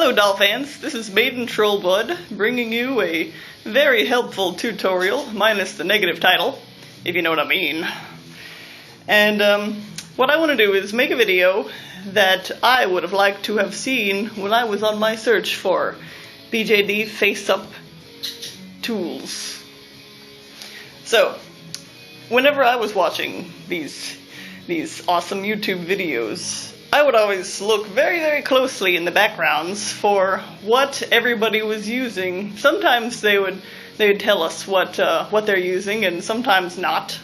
Hello doll fans, this is Maiden Trollblood bringing you a very helpful tutorial, minus the negative title, if you know what I mean. And what I want to do is make a video that I would have liked to have seen when I was on my search for BJD Faceup tools. So, whenever I was watching these awesome YouTube videos, I would always look very, very closely in the backgrounds for what everybody was using. Sometimes they would tell us what they're using, and sometimes not.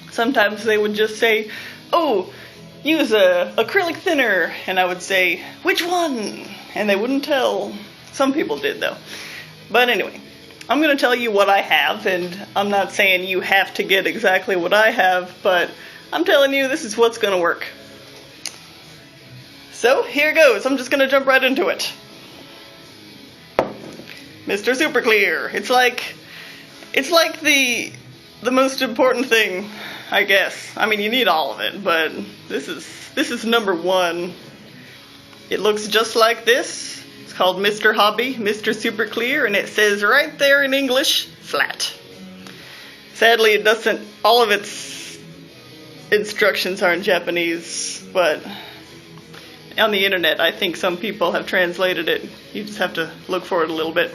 Sometimes they would just say, "Oh, use a acrylic thinner," and I would say, "Which one?" And they wouldn't tell. Some people did though. But anyway, I'm going to tell you what I have, and I'm not saying you have to get exactly what I have, but I'm telling you this is what's going to work. So here goes. I'm just going to jump right into it. Mr. Super Clear. It's like the most important thing, I guess. I mean, you need all of it, but this is number one. It looks just like this. It's called Mr. Hobby, Mr. Super Clear, and it says right there in English, flat. Sadly, it doesn't. All of its instructions are in Japanese, but on the internet, I think some people have translated it. You just have to look for it a little bit.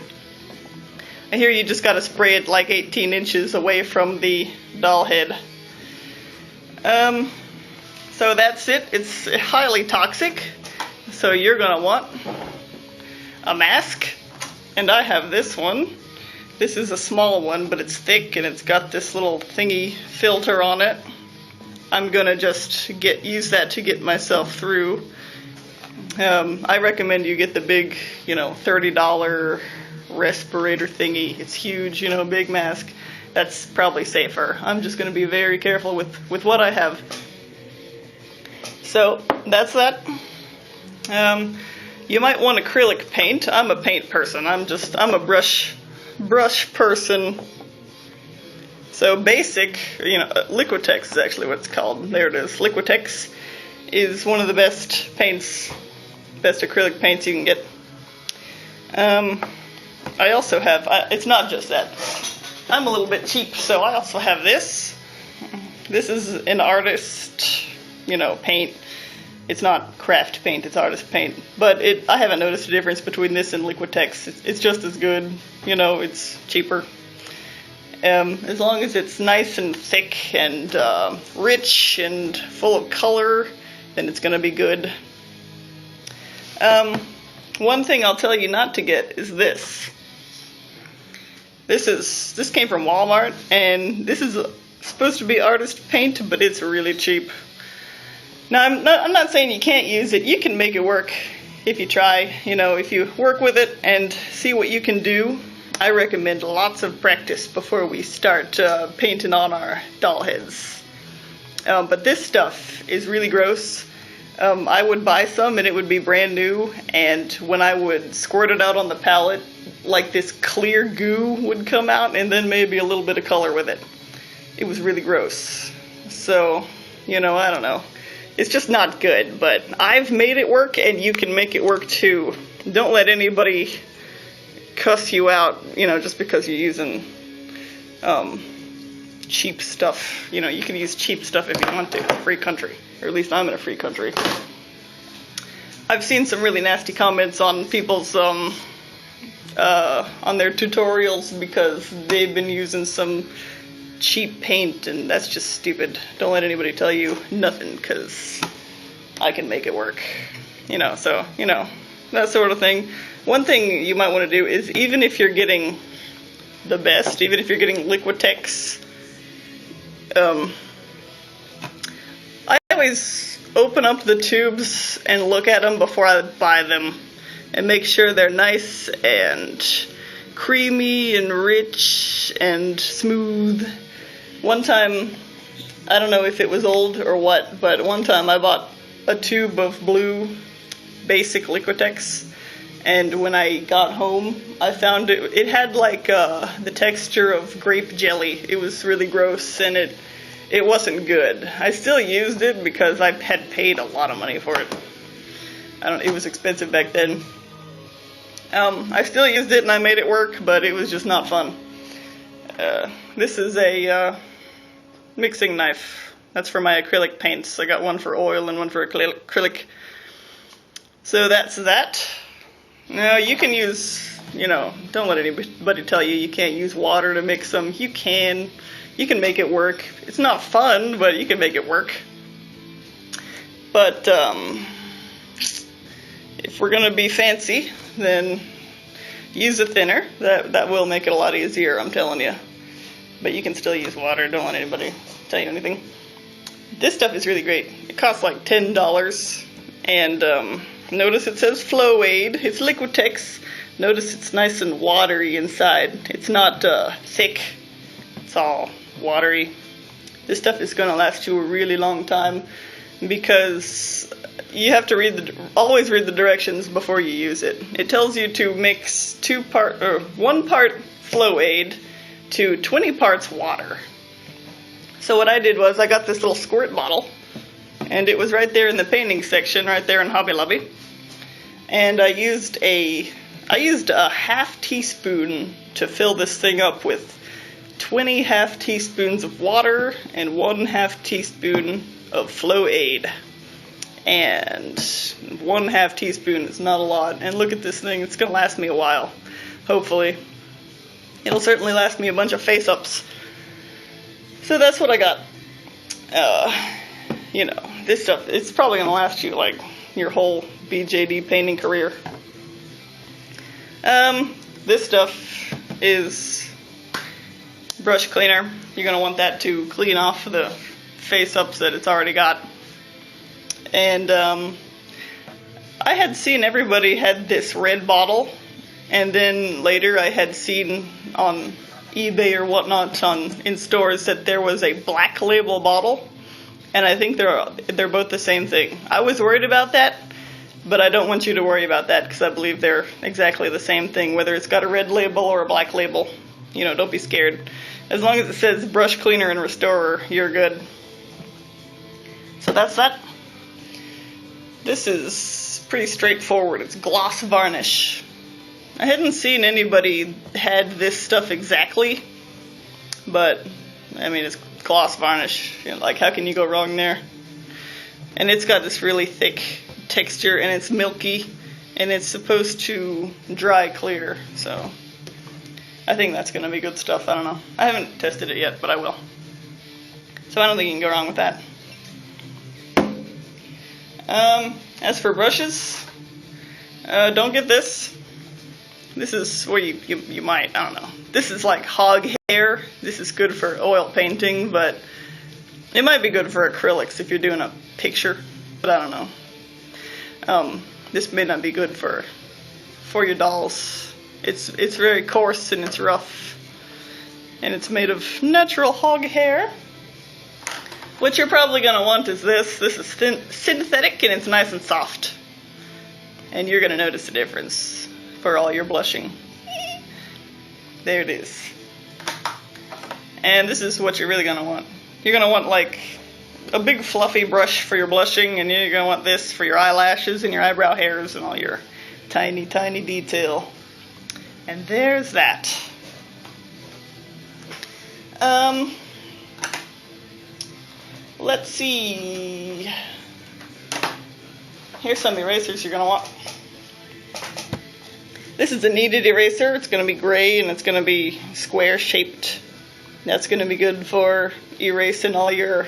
And here you just gotta spray it like 18 inches away from the doll head. So that's it. It's highly toxic. So you're gonna want a mask. And I have this one. This is a small one, but it's thick and it's got this little thingy filter on it. I'm gonna just use that to get myself through. I recommend you get the big, $30 respirator thingy. It's huge, big mask. That's probably safer. I'm just going to be very careful with what I have. So, that's that. You might want acrylic paint. I'm a paint person. I'm a brush person. So basic, Liquitex is actually what it's called. There it is. Liquitex is one of the best acrylic paints you can get. I also have, it's not just that. I'm a little bit cheap, so I also have this. This is an artist, paint. It's not craft paint, it's artist paint. But I haven't noticed a difference between this and Liquitex. It's just as good, it's cheaper. As long as it's nice and thick and rich and full of color, then it's going to be good. One thing I'll tell you not to get is this. This came from Walmart, and this is supposed to be artist paint, but it's really cheap. Now, I'm not saying you can't use it. You can make it work if you try. If you work with it and see what you can do. I recommend lots of practice before we start painting on our doll heads. But this stuff is really gross. I would buy some and it would be brand new, and when I would squirt it out on the palette, like this clear goo would come out and then maybe a little bit of color with it. It was really gross. So, I don't know. It's just not good, but I've made it work and you can make it work too. Don't let anybody cuss you out, just because you're using cheap stuff. You can use cheap stuff if you want to. Free country. Or at least I'm in a free country. I've seen some really nasty comments on people's on their tutorials because they've been using some cheap paint, and that's just stupid. Don't let anybody tell you nothing, because I can make it work. So, that sort of thing. One thing you might want to do is, even if you're getting the best, even if you're getting Liquitex, I always open up the tubes and look at them before I buy them and make sure they're nice and creamy and rich and smooth. One time, I don't know if it was old or what, but one time I bought a tube of blue basic Liquitex, and when I got home I found it had like the texture of grape jelly. It was really gross, and it wasn't good. I still used it because I had paid a lot of money for it. It was expensive back then. I still used it and I made it work, but it was just not fun. This is a mixing knife. That's for my acrylic paints. I got one for oil and one for acrylic. So that's that. Now you can use, don't let anybody tell you you can't use water to mix them. You can make it work. It's not fun, but you can make it work. But if we're gonna be fancy, then use a thinner. That will make it a lot easier, I'm telling you. But you can still use water. Don't let anybody tell you anything. This stuff is really great. It costs like $10, and notice it says Flow Aid. It's Liquitex. Notice it's nice and watery inside. It's not thick. It's all watery. This stuff is going to last you a really long time because you have to always read the directions before you use it. It tells you to mix 1 part Flow Aid to 20 parts water. So what I did was I got this little squirt bottle, and it was right there in the painting section, right there in Hobby Lobby. And I used a half teaspoon to fill this thing up with 20 half teaspoons of water and 1/2 teaspoon of Flow Aid. And 1/2 teaspoon is not a lot. And look at this thing, it's gonna last me a while, hopefully. It'll certainly last me a bunch of face-ups. So that's what I got. This stuff, it's probably gonna last you like your whole BJD painting career. This stuff is brush cleaner. You're gonna want that to clean off the face-ups that it's already got. And I had seen everybody had this red bottle, and then later I had seen on eBay or whatnot in stores that there was a black label bottle, and I think they're both the same thing. I was worried about that, but I don't want you to worry about that because I believe they're exactly the same thing, whether it's got a red label or a black label. Don't be scared. As long as it says brush cleaner and restorer, you're good. So that's that. This is pretty straightforward. It's gloss varnish. I hadn't seen anybody had this stuff exactly, but I mean, it's gloss varnish. Like, how can you go wrong there? And it's got this really thick texture, and it's milky, and it's supposed to dry clear, so I think that's going to be good stuff. I don't know. I haven't tested it yet, but I will. So I don't think you can go wrong with that. As for brushes, don't get this. This is where you might, I don't know. This is like hog hair. This is good for oil painting, but it might be good for acrylics if you're doing a picture, but I don't know. This may not be good for your dolls. It's very coarse and it's rough, and it's made of natural hog hair. What you're probably going to want is this. This is synthetic, and it's nice and soft. And you're going to notice the difference for all your blushing. There it is. And this is what you're really going to want. You're going to want like a big fluffy brush for your blushing, and you're going to want this for your eyelashes and your eyebrow hairs and all your tiny, tiny detail. And there's that. Let's see. Here's some erasers you're going to want. This is a kneaded eraser. It's going to be gray and it's going to be square shaped. That's going to be good for erasing all your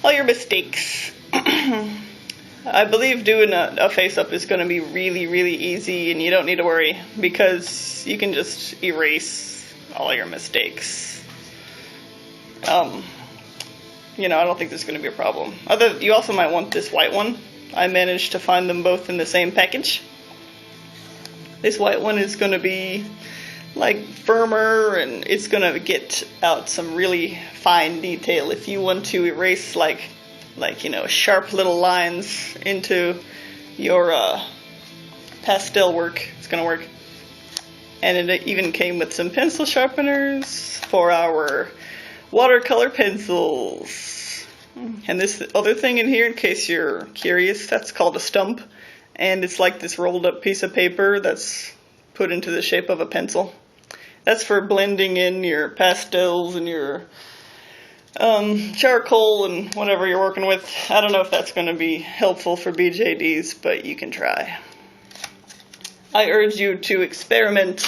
mistakes. I believe doing a face-up is going to be really, really easy, and you don't need to worry because you can just erase all your mistakes. I don't think there's going to be a problem. You also might want this white one. I managed to find them both in the same package. This white one is going to be like firmer, and it's going to get out some really fine detail. If you want to erase like sharp little lines into your pastel work, it's going to work. And it even came with some pencil sharpeners for our watercolor pencils. And this other thing in here, in case you're curious, that's called a stump. and it's like this rolled up piece of paper that's put into the shape of a pencil. That's for blending in your pastels and your charcoal and whatever you're working with. I don't know if that's going to be helpful for BJDs, but you can try. I urge you to experiment